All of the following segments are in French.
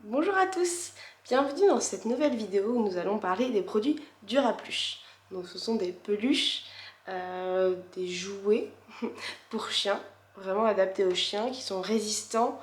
Bonjour à tous, bienvenue dans cette nouvelle vidéo où nous allons parler des produits Duraplush. Donc ce sont des peluches, des jouets pour chiens, vraiment adaptés aux chiens, qui sont résistants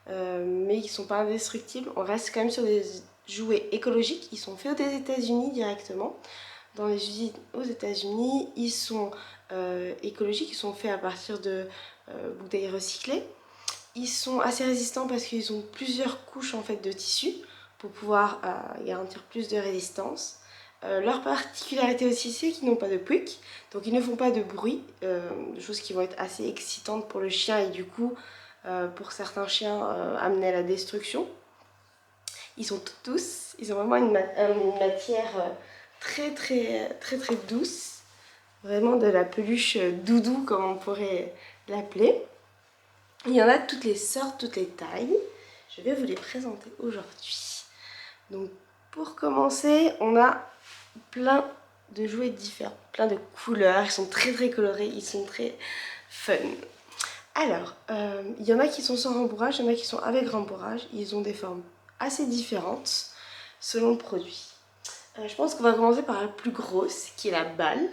mais qui ne sont pas indestructibles. On reste quand même sur des jouets écologiques, ils sont faits aux États-Unis directement. Dans les usines aux États-Unis, ils sont écologiques, ils sont faits à partir de bouteilles recyclées. Ils sont assez résistants parce qu'ils ont plusieurs couches en fait de tissu pour pouvoir garantir plus de résistance. Leur particularité aussi, c'est qu'ils n'ont pas de pouic, donc ils ne font pas de bruit, des choses qui vont être assez excitantes pour le chien et du coup pour certains chiens amener à la destruction. Ils sont tout douces, ils ont vraiment une matière très douce, vraiment de la peluche doudou comme on pourrait l'appeler. Il y en a de toutes les sortes, toutes les tailles. Je vais vous les présenter aujourd'hui. Donc pour commencer, on a plein de jouets différents, plein de couleurs. Ils sont très colorés, ils sont très fun. Alors, il y en a qui sont sans rembourrage, il y en a qui sont avec rembourrage. Ils ont des formes assez différentes selon le produit. Je pense qu'on va commencer par la plus grosse, qui est la balle.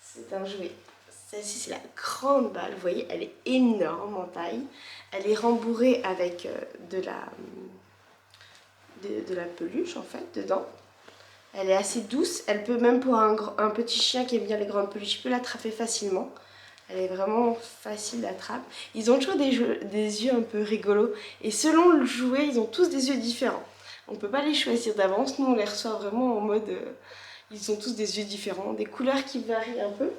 C'est un jouet. Celle-ci, c'est la grande balle. Vous voyez, elle est énorme en taille. Elle est rembourrée avec de la peluche, en fait, dedans. Elle est assez douce. Elle peut, même pour un petit chien qui aime bien les grandes peluches, il peut l'attraper facilement. Elle est vraiment facile d'attrape. Ils ont toujours des yeux un peu rigolos. Et selon le jouet, ils ont tous des yeux différents. On ne peut pas les choisir d'avance. Nous, on les reçoit vraiment en mode... ils ont tous des yeux différents, des couleurs qui varient un peu.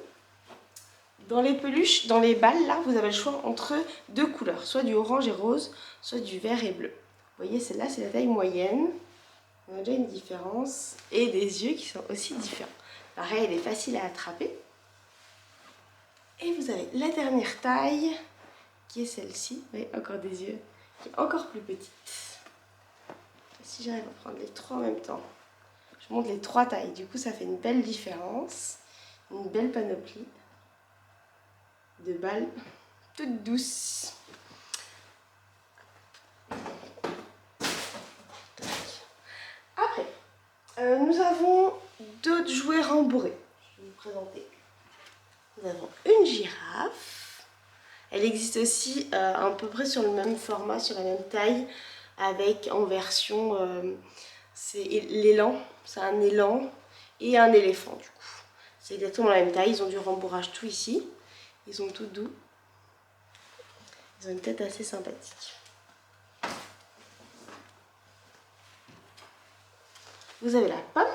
Dans les peluches, dans les balles, là, vous avez le choix entre deux couleurs, soit du orange et rose, soit du vert et bleu. Vous voyez, celle-là, c'est la taille moyenne. On a déjà une différence. Et des yeux qui sont aussi différents. Pareil, elle est facile à attraper. Et vous avez la dernière taille, qui est celle-ci. Vous voyez, encore des yeux, qui est encore plus petite. Si j'arrive à prendre les trois en même temps, je montre les trois tailles. Du coup, ça fait une belle différence. Une belle panoplie de balles toutes douces. Après, nous avons d'autres jouets rembourrés. Je vais vous présenter. Nous avons une girafe. Elle existe aussi à peu près sur le même format, sur la même taille, avec en version, c'est l'élan, c'est un élan et un éléphant du coup. C'est exactement la même taille, ils ont du rembourrage tout ici, ils sont tout doux, ils ont une tête assez sympathique. Vous avez la pomme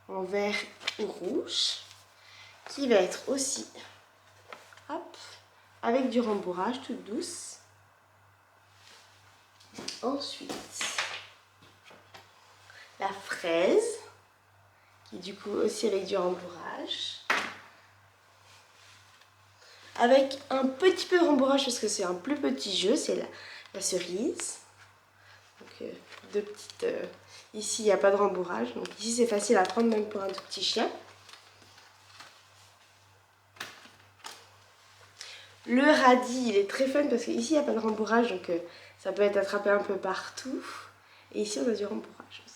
en vert ou rouge qui va être aussi hop, avec du rembourrage toute douce. Ensuite, la fraise qui du coup aussi avec du rembourrage. Avec un petit peu de rembourrage parce que c'est un plus petit jeu, c'est la cerise. Donc deux petites... ici il n'y a pas de rembourrage, donc ici c'est facile à prendre même pour un tout petit chien. Le radis il est très fun parce qu'ici il n'y a pas de rembourrage, donc ça peut être attrapé un peu partout. Et ici on a du rembourrage aussi.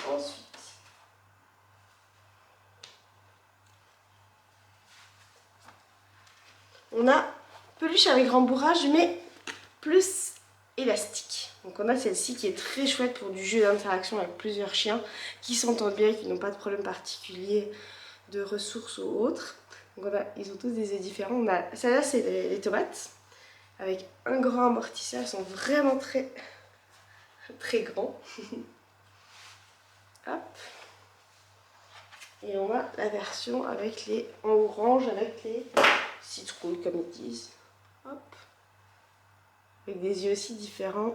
Ensuite, on a peluche avec rembourrage mais plus élastique. Donc on a celle-ci qui est très chouette pour du jeu d'interaction avec plusieurs chiens qui s'entendent bien, qui n'ont pas de problème particulier de ressources ou autres. Donc ils ont tous des yeux différents. Celle-là c'est les tomates avec un grand amortisseur, ils sont vraiment très grands. Hop. Et on a la version avec en orange avec les citrouilles comme ils disent. Hop. Avec des yeux aussi différents.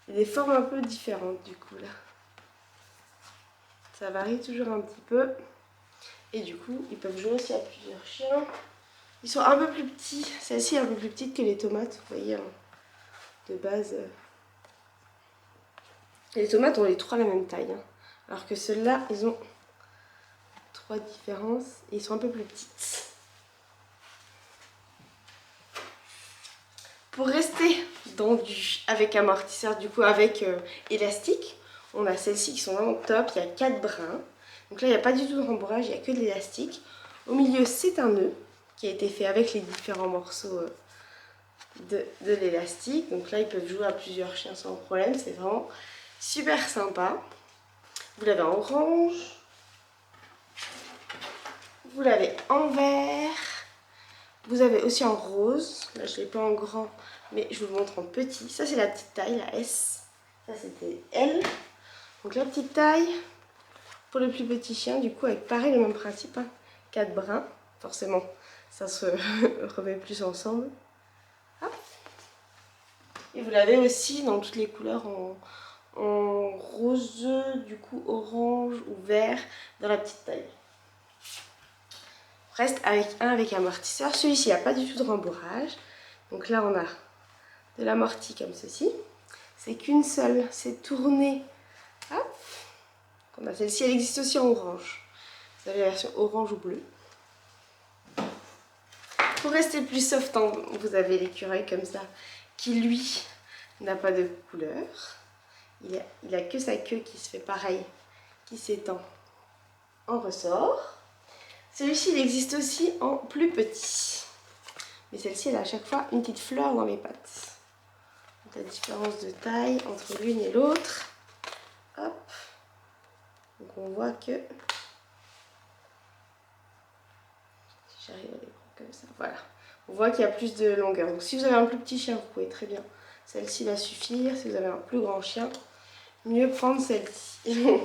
Et des formes un peu différentes du coup là. Ça varie toujours un petit peu. Et du coup, ils peuvent jouer aussi à plusieurs chiens. Ils sont un peu plus petits. Celle-ci est un peu plus petite que les tomates, vous voyez, hein, de base. Les tomates ont les trois la même taille. Hein. Alors que ceux-là, ils ont trois différences. Et ils sont un peu plus petites. tendues avec amortisseur, du coup avec élastique. On a celles-ci qui sont vraiment top, il y a 4 brins. Donc là il n'y a pas du tout de rembourrage, il n'y a que de l'élastique. Au milieu c'est un nœud qui a été fait avec les différents morceaux de l'élastique. Donc là ils peuvent jouer à plusieurs chiens sans problème, c'est vraiment super sympa. Vous l'avez en orange, vous l'avez en vert, vous avez aussi en rose. Là je ne l'ai pas en grand mais je vous le montre en petit. Ça c'est la petite taille, la S. Ça c'était L. Donc la petite taille pour le plus petit chien, du coup avec pareil le même principe, hein, 4 brins. Forcément ça se remet plus ensemble. Hop. Et vous l'avez aussi dans toutes les couleurs en rose, du coup orange ou vert dans la petite taille. Reste avec un avec amortisseur. Celui-ci, il n'y a pas du tout de rembourrage. Donc là, on a de l'amorti comme ceci. C'est qu'une seule, c'est tourné. Hop. On a celle-ci, elle existe aussi en orange. Vous avez la version orange ou bleue. Pour rester plus soft, vous avez l'écureuil comme ça, qui lui n'a pas de couleur. Il a que sa queue qui se fait pareil, qui s'étend en ressort. Celui-ci, il existe aussi en plus petit. Mais celle-ci, elle a à chaque fois une petite fleur dans les pattes. Donc la différence de taille entre l'une et l'autre. Hop. Donc on voit que... Si j'arrive à les prendre comme ça, voilà. On voit qu'il y a plus de longueur. Donc si vous avez un plus petit chien, vous pouvez très bien. Celle-ci va suffire. Si vous avez un plus grand chien, mieux prendre celle-ci.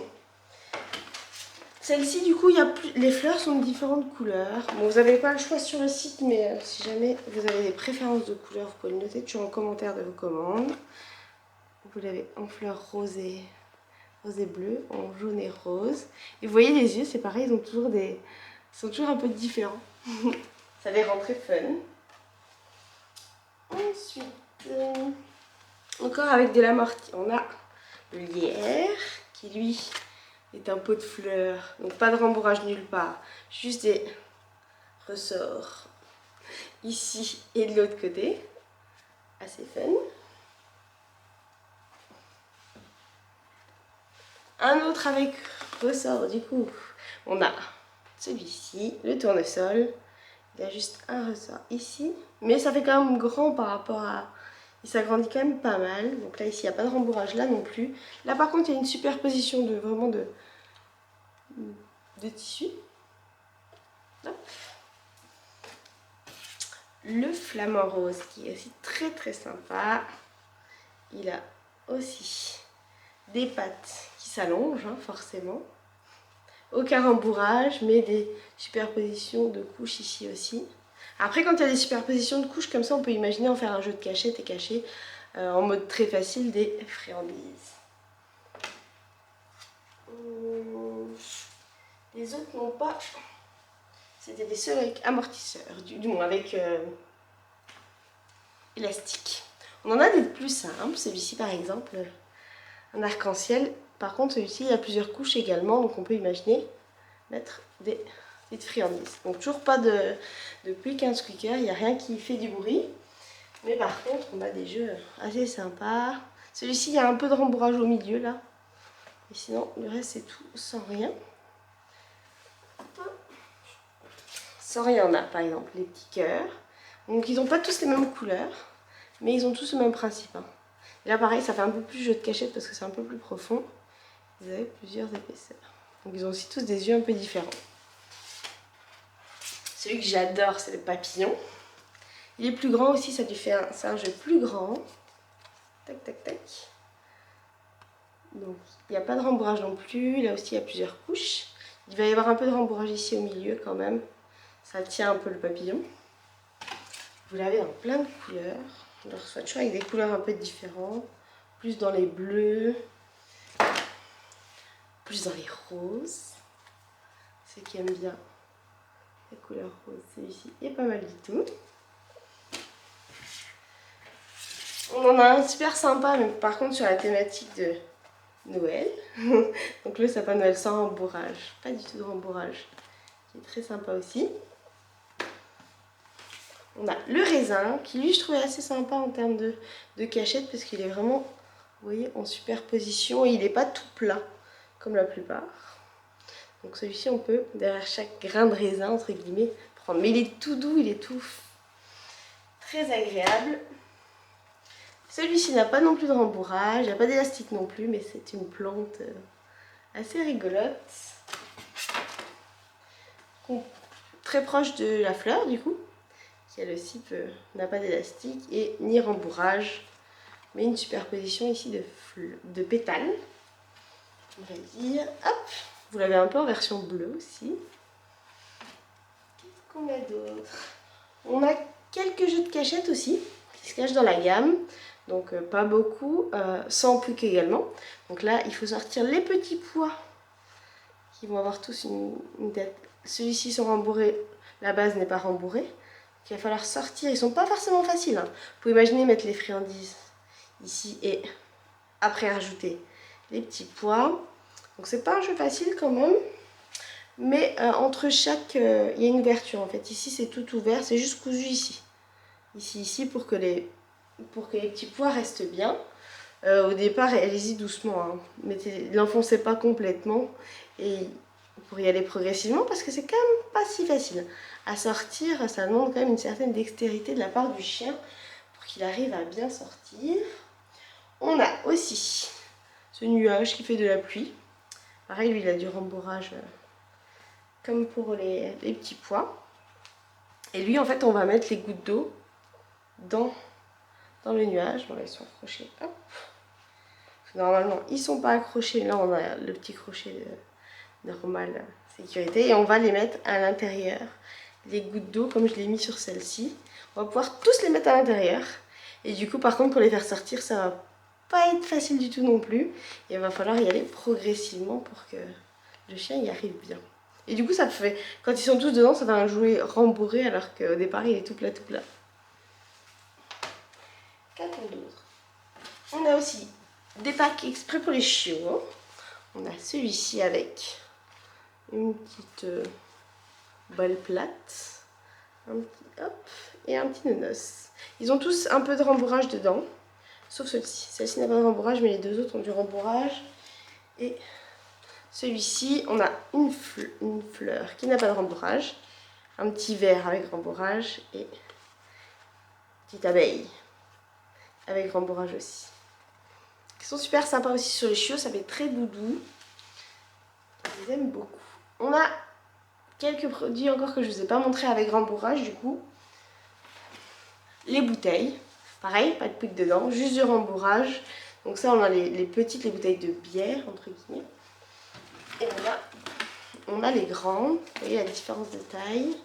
Celle-ci, du coup, les fleurs sont de différentes couleurs. Bon, vous n'avez pas le choix sur le site, mais si jamais vous avez des préférences de couleurs, vous pouvez le noter toujours en commentaire de vos commandes. Vous l'avez en fleurs rosées, rose et bleu, en jaune et rose. Et vous voyez les yeux, c'est pareil, ils sont toujours un peu différents. Ça les rend très fun. Ensuite, encore avec de l'amorti, on a le lierre qui lui est un pot de fleurs, donc pas de rembourrage nulle part, juste des ressorts ici et de l'autre côté, assez fun. Un autre avec ressort, du coup on a celui-ci, le tournesol, il a juste un ressort ici, mais ça fait quand même grand par rapport à... Il s'agrandit quand même pas mal, donc là ici il n'y a pas de rembourrage là non plus. Là par contre il y a une superposition de vraiment de tissu. Hop. Le flamant rose qui est aussi très très sympa. Il a aussi des pattes qui s'allongent, hein, forcément. Aucun rembourrage, mais des superpositions de couches ici aussi. Après, quand il y a des superpositions de couches comme ça, on peut imaginer en faire un jeu de cachette et cacher en mode très facile des friandises. Les autres n'ont pas. C'était des seuls avec amortisseur, du moins avec élastique. On en a des plus simples, celui-ci par exemple, un arc-en-ciel. Par contre, celui-ci, il y a plusieurs couches également, donc on peut imaginer mettre des petites friandises. Donc toujours pas de quick and squeaker, il n'y a rien qui fait du bruit. Mais par contre, on a des jeux assez sympas. Celui-ci, il y a un peu de rembourrage au milieu là. Et sinon, le reste, c'est tout sans rien. Sans rien, on a par exemple les petits cœurs. Donc ils n'ont pas tous les mêmes couleurs, mais ils ont tous le même principe. Hein. Et là pareil, ça fait un peu plus jeu de cachette parce que c'est un peu plus profond. Vous avez plusieurs épaisseurs. Donc ils ont aussi tous des yeux un peu différents. Celui que j'adore, c'est le papillon. Il est plus grand aussi, ça lui fait c'est un jeu plus grand. Tac, tac, tac. Donc il n'y a pas de rembourrage non plus. Là aussi, il y a plusieurs couches. Il va y avoir un peu de rembourrage ici au milieu quand même. Ça tient un peu le papillon. Vous l'avez en plein de couleurs. On le reçoit toujours avec des couleurs un peu différentes. Plus dans les bleus. Plus dans les roses. Ceux qui aiment bien les couleurs roses, celui-ci est pas mal du tout. On en a un super sympa, mais par contre sur la thématique de Noël. Donc le sapin de Noël sans rembourrage. Pas du tout de rembourrage. Qui est très sympa aussi. On a le raisin, qui lui je trouvais assez sympa en termes de cachette, parce qu'il est vraiment, vous voyez, en superposition, et il n'est pas tout plat, comme la plupart. Donc celui-ci on peut, derrière chaque grain de raisin, entre guillemets, prendre. Mais il est tout doux, il est tout très agréable. Celui-ci n'a pas non plus de rembourrage, il n'y a pas d'élastique non plus, mais c'est une plante assez rigolote. Très proche de la fleur du coup, qui elle aussi n'a pas d'élastique et ni rembourrage, mais une superposition ici de pétales. On va dire, hop, vous l'avez un peu en version bleue aussi. Qu'est-ce qu'on a d'autre? On a quelques jeux de cachette aussi, qui se cachent dans la gamme. Donc pas beaucoup, sans puck également. Donc là, il faut sortir les petits pois qui vont avoir tous une tête. Ceux-ci sont rembourrés, la base n'est pas rembourrée. Il va falloir sortir, ils sont pas forcément faciles. Hein. Vous pouvez imaginer mettre les friandises ici et après rajouter les petits pois. Donc c'est pas un jeu facile quand même. Mais entre chaque, il y a une ouverture en fait. Ici c'est tout ouvert, c'est juste cousu ici. Ici pour que les petits pois restent bien. Au départ, allez-y doucement, hein. L'enfoncez pas complètement et pour y aller progressivement parce que c'est quand même pas si facile. À sortir, ça demande quand même une certaine dextérité de la part du chien pour qu'il arrive à bien sortir. On a aussi ce nuage qui fait de la pluie. Pareil, lui, il a du rembourrage comme pour les petits pois. Et lui, en fait, on va mettre les gouttes d'eau dans le nuage. Bon, là, ils sont accrochés. Hop. Normalement, ils ne sont pas accrochés. Là, on a le petit crochet normal sécurité. Et on va les mettre à l'intérieur. Les gouttes d'eau, comme je l'ai mis sur celle-ci. On va pouvoir tous les mettre à l'intérieur. Et du coup, par contre, pour les faire sortir, ça va pas être facile du tout non plus. Et il va falloir y aller progressivement pour que le chien y arrive bien. Et du coup, ça fait, quand ils sont tous dedans, ça fait un jouet rembourré alors qu'au départ, il est tout plat, tout plat. Qu'a-t-on d'autre? On a aussi des packs exprès pour les chiots. On a celui-ci avec une petite balle plate, un petit hop et un petit nonos. Ils ont tous un peu de rembourrage dedans, sauf celle-ci. Celle-ci n'a pas de rembourrage, mais les deux autres ont du rembourrage. Et celui-ci, on a une fleur qui n'a pas de rembourrage, un petit verre avec rembourrage et une petite abeille avec rembourrage aussi. Ils sont super sympas aussi sur les chiots, ça fait très doudou. Je les aime beaucoup. On a quelques produits encore que je ne vous ai pas montré avec rembourrage du coup. Les bouteilles, pareil, pas de pic dedans, juste du rembourrage. Donc ça on a les petites, les bouteilles de bière entre guillemets. Et on a les grandes, vous voyez la différence de taille.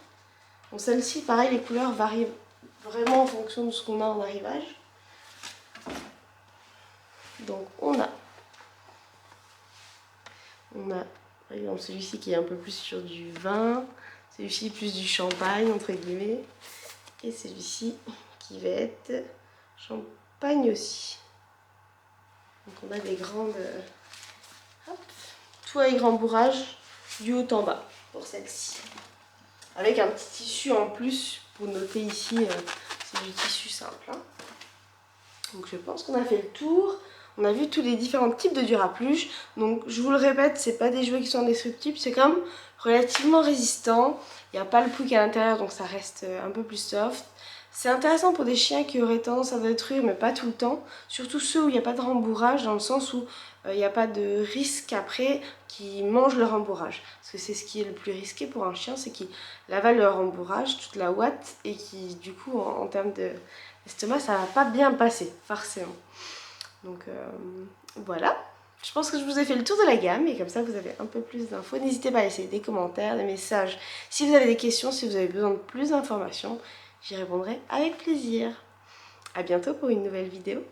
Bon, celle-ci pareil, les couleurs varient vraiment en fonction de ce qu'on a en arrivage. Donc on a par exemple celui-ci qui est un peu plus sur du vin, celui-ci plus du champagne entre guillemets, et celui-ci qui va être champagne aussi. Donc on a des grandes, hop, tout avec rembourrage du haut en bas pour celle-ci. Avec un petit tissu en plus pour noter ici, c'est du tissu simple. Hein. Donc je pense qu'on a fait le tour. On a vu tous les différents types de Durapluche. Donc je vous le répète, c'est pas des jouets qui sont indestructibles, c'est quand même relativement résistant. Il n'y a pas le pouc à l'intérieur, donc ça reste un peu plus soft. C'est intéressant pour des chiens qui auraient tendance à détruire, mais pas tout le temps. Surtout ceux où il n'y a pas de rembourrage, dans le sens où il n'y a pas de risque après qu'ils mangent le rembourrage. Parce que c'est ce qui est le plus risqué pour un chien, c'est qu'il avale le rembourrage, toute la ouate, et qui du coup en termes d'estomac, ça va pas bien passer, forcément. Donc voilà, je pense que je vous ai fait le tour de la gamme et comme ça vous avez un peu plus d'infos. N'hésitez pas à laisser des commentaires, des messages. Si vous avez des questions, si vous avez besoin de plus d'informations, j'y répondrai avec plaisir. A bientôt pour une nouvelle vidéo.